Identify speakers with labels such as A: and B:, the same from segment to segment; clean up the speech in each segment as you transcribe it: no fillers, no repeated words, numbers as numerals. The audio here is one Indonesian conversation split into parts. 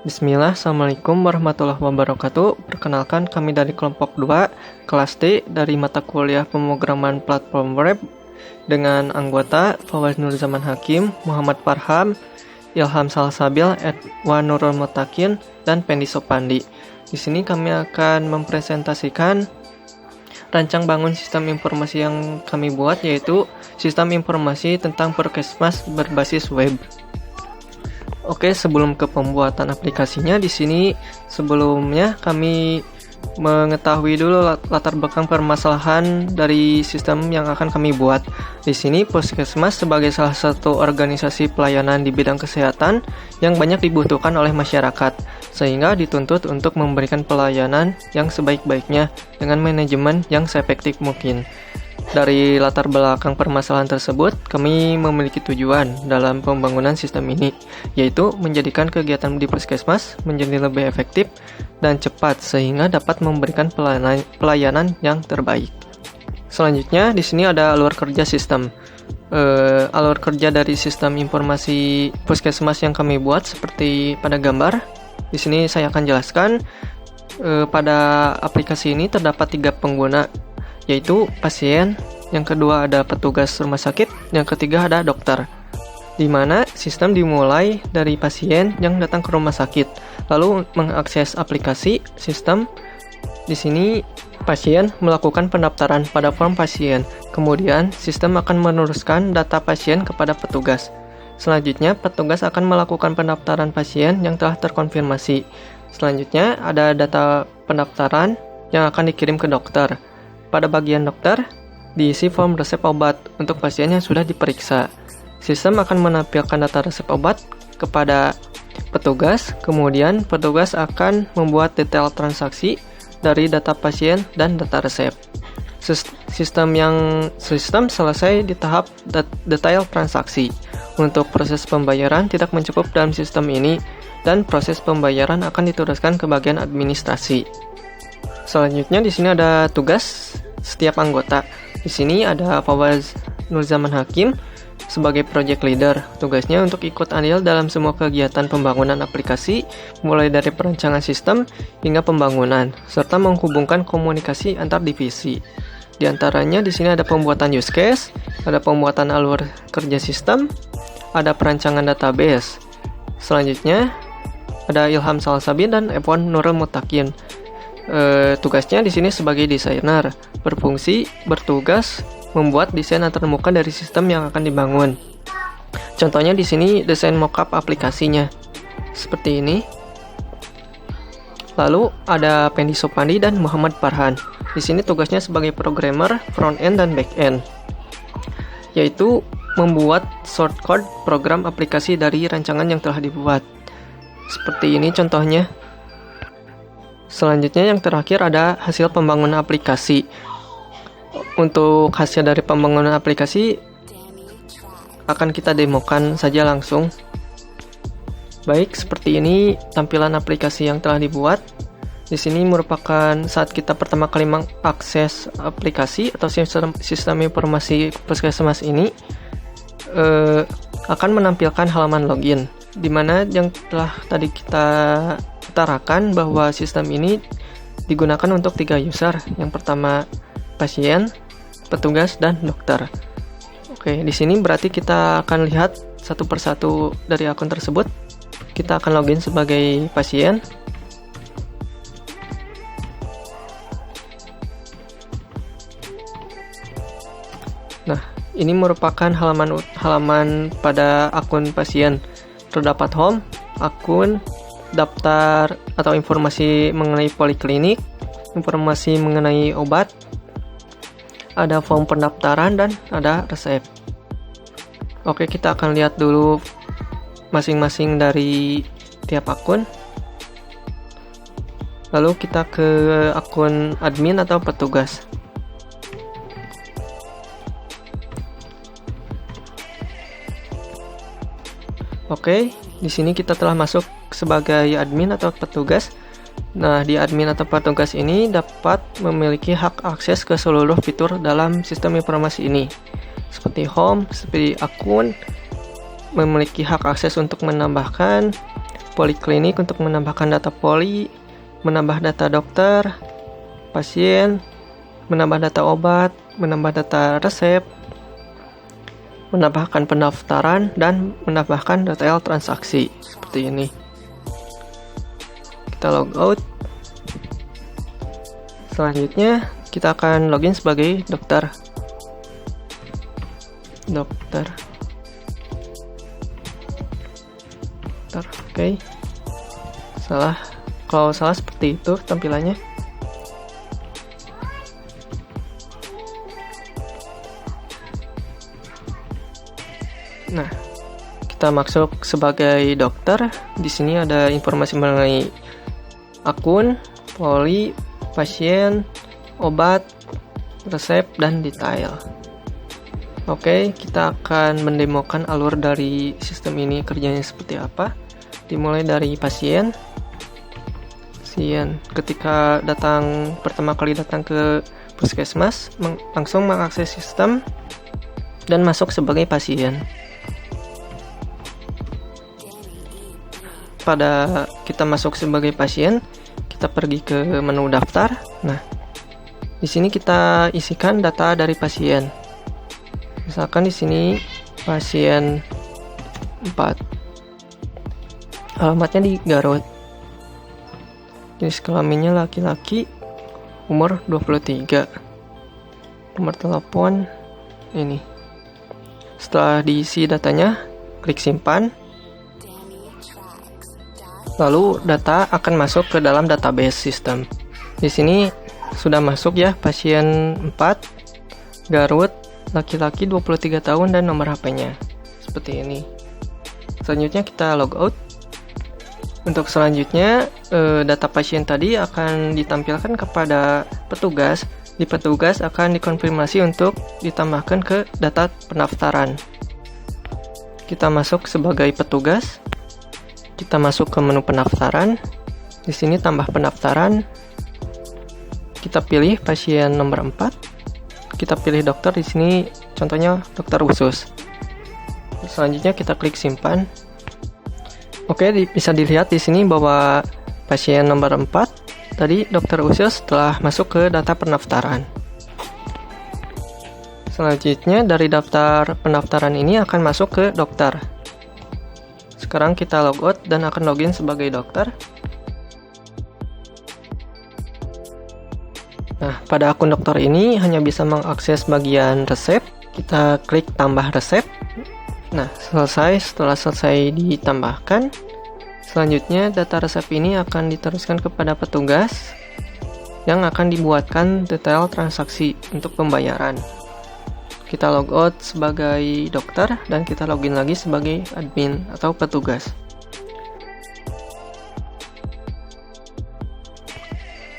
A: Bismillah, Assalamualaikum warahmatullahi wabarakatuh. Perkenalkan, kami dari kelompok 2, kelas D dari mata kuliah pemrograman platform web dengan anggota Fawaz Nurzaman Hakim, Muhammad Farham, Ilham Salsabil, Edwan Nurul Mutakin, dan Pendi Sopandi. Di sini kami akan mempresentasikan rancang bangun sistem informasi yang kami buat, yaitu sistem informasi tentang Perkesmas berbasis web. Oke, sebelum ke pembuatan aplikasinya, di sini sebelumnya kami mengetahui dulu latar belakang permasalahan dari sistem yang akan kami buat. Di sini Puskesmas sebagai salah satu organisasi pelayanan di bidang kesehatan yang banyak dibutuhkan oleh masyarakat, sehingga dituntut untuk memberikan pelayanan yang sebaik-baiknya dengan manajemen yang seefektif mungkin. Dari latar belakang permasalahan tersebut, kami memiliki tujuan dalam pembangunan sistem ini, yaitu menjadikan kegiatan di Puskesmas menjadi lebih efektif dan cepat sehingga dapat memberikan pelayanan yang terbaik. Selanjutnya, di sini ada alur kerja sistem. Alur kerja dari sistem informasi Puskesmas yang kami buat seperti pada gambar. Di sini saya akan jelaskan. Pada aplikasi ini terdapat 3 pengguna, yaitu pasien, yang kedua ada petugas rumah sakit, yang ketiga ada dokter. Di mana sistem dimulai dari pasien yang datang ke rumah sakit, lalu mengakses aplikasi sistem. Di sini pasien melakukan pendaftaran pada form pasien, kemudian sistem akan meneruskan data pasien kepada petugas. Selanjutnya, petugas akan melakukan pendaftaran pasien yang telah terkonfirmasi. Selanjutnya, ada data pendaftaran yang akan dikirim ke dokter. Pada bagian dokter, diisi form resep obat untuk pasien yang sudah diperiksa. Sistem akan menampilkan data resep obat kepada petugas, kemudian petugas akan membuat detail transaksi dari data pasien dan data resep. Sistem selesai di tahap detail transaksi. Untuk proses pembayaran tidak mencukup dalam sistem ini, dan proses pembayaran akan diteruskan ke bagian administrasi. Selanjutnya di sini ada tugas setiap anggota. Di sini ada Fawaz Nurzaman Hakim sebagai project leader. Tugasnya untuk ikut andil dalam semua kegiatan pembangunan aplikasi, mulai dari perancangan sistem hingga pembangunan, serta menghubungkan komunikasi antar divisi. Di antaranya di sini ada pembuatan use case, ada pembuatan alur kerja sistem, ada perancangan database. Selanjutnya ada Ilham Salsabil dan Edwan Nurul Mutakin. Tugasnya di sini sebagai desainer, bertugas membuat desain antarmuka dari sistem yang akan dibangun. Contohnya di sini desain mockup aplikasinya seperti ini. Lalu ada Pendi Sopandi dan Muhammad Farhan. Di sini tugasnya sebagai programmer front end dan back end, yaitu membuat shortcode program aplikasi dari rancangan yang telah dibuat. Seperti ini contohnya. Selanjutnya yang terakhir ada hasil pembangunan aplikasi. Untuk hasil dari pembangunan aplikasi akan kita demokan saja langsung. Baik, seperti ini tampilan aplikasi yang telah dibuat. Di sini merupakan saat kita pertama kali mengakses aplikasi atau sistem informasi Puskesmas ini, akan menampilkan halaman login, di mana yang telah tadi kita utarakan bahwa sistem ini digunakan untuk 3 user. Yang pertama pasien, petugas, dan dokter. Oke, di sini berarti kita akan lihat satu persatu dari akun tersebut. Kita akan login sebagai pasien. Nah, ini merupakan halaman pada akun pasien. Terdapat home, akun, daftar atau informasi mengenai poliklinik, informasi mengenai obat, ada form pendaftaran, dan ada resep. Oke, kita akan lihat dulu masing-masing dari tiap akun. Lalu kita ke akun admin atau petugas. Oke, di sini kita telah masuk sebagai admin atau petugas. Nah, di admin atau petugas ini dapat memiliki hak akses ke seluruh fitur dalam sistem informasi ini, seperti home, seperti akun, memiliki hak akses untuk menambahkan, poliklinik untuk menambahkan data poli, menambah data dokter, pasien, menambah data obat, menambah data resep, menambahkan pendaftaran, dan menambahkan detail transaksi. Seperti ini. Kita logout. Selanjutnya kita akan login sebagai dokter. Oke. Kalau salah seperti itu tampilannya. Nah, kita masuk sebagai dokter. Di sini ada informasi mengenai akun, poli, pasien, obat, resep, dan detail. Oke, kita akan mendemokan alur dari sistem ini kerjanya seperti apa. Dimulai dari pasien. Ketika pertama kali datang ke puskesmas, langsung mengakses sistem dan masuk sebagai pasien. Pada kita masuk sebagai pasien, kita pergi ke menu daftar. Nah, di sini kita isikan data dari pasien. Misalkan di sini pasien 4. Alamatnya di Garut. Jenis kelaminnya laki-laki, umur 23. Nomor telepon ini. Setelah diisi datanya, klik simpan. Lalu data akan masuk ke dalam database sistem. Di sini sudah masuk ya, pasien 4, Garut, laki-laki 23 tahun dan nomor HP-nya. Seperti ini. Selanjutnya kita logout. Untuk selanjutnya, data pasien tadi akan ditampilkan kepada petugas. Di petugas akan dikonfirmasi untuk ditambahkan ke data pendaftaran. Kita masuk sebagai petugas. Kita masuk ke menu pendaftaran. Di sini tambah pendaftaran. Kita pilih pasien nomor 4. Kita pilih dokter. Di sini contohnya dokter khusus. Selanjutnya kita klik simpan. Oke, bisa dilihat di sini bahwa pasien nomor 4 tadi dokter usus telah masuk ke data pendaftaran. Selanjutnya dari daftar pendaftaran ini akan masuk ke dokter. Sekarang kita logout dan akan login sebagai dokter. Nah, pada akun dokter ini hanya bisa mengakses bagian resep. Kita klik tambah resep. Nah, setelah selesai ditambahkan, selanjutnya data resep ini akan diteruskan kepada petugas yang akan dibuatkan detail transaksi untuk pembayaran. Kita logout sebagai dokter dan kita login lagi sebagai admin atau petugas.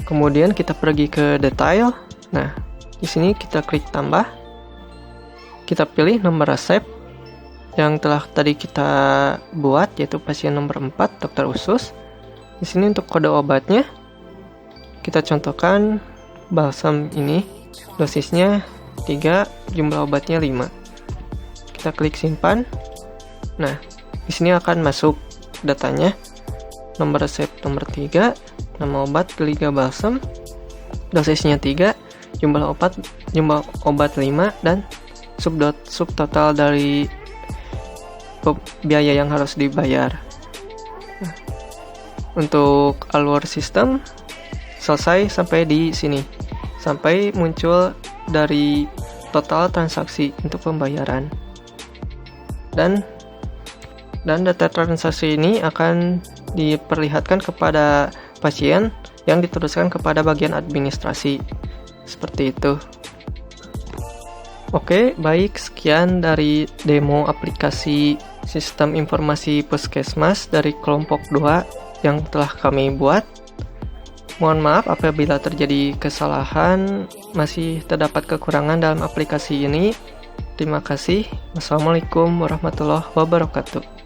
A: Kemudian kita pergi ke detail. Nah, di sini kita klik tambah. Kita pilih nomor resep yang telah tadi kita buat, yaitu pasien nomor 4, dokter usus. Di sini untuk kode obatnya, kita contohkan balsam ini, dosisnya 3, jumlah obatnya 5. Kita klik simpan. Nah, di sini akan masuk datanya, nomor resep nomor 3, nama obat Geliga balsam, dosisnya 3, jumlah obat 5, dan subtotal dari biaya yang harus dibayar. Nah, untuk alur sistem selesai sampai di sini, sampai muncul dari total transaksi untuk pembayaran. Dan data transaksi ini akan diperlihatkan kepada pasien yang diteruskan kepada bagian administrasi. Seperti itu. Oke, baik, sekian dari demo aplikasi sistem informasi puskesmas dari kelompok 2 yang telah kami buat. Mohon maaf apabila terjadi kesalahan, masih terdapat kekurangan dalam aplikasi ini. Terima kasih. Wassalamualaikum warahmatullahi wabarakatuh.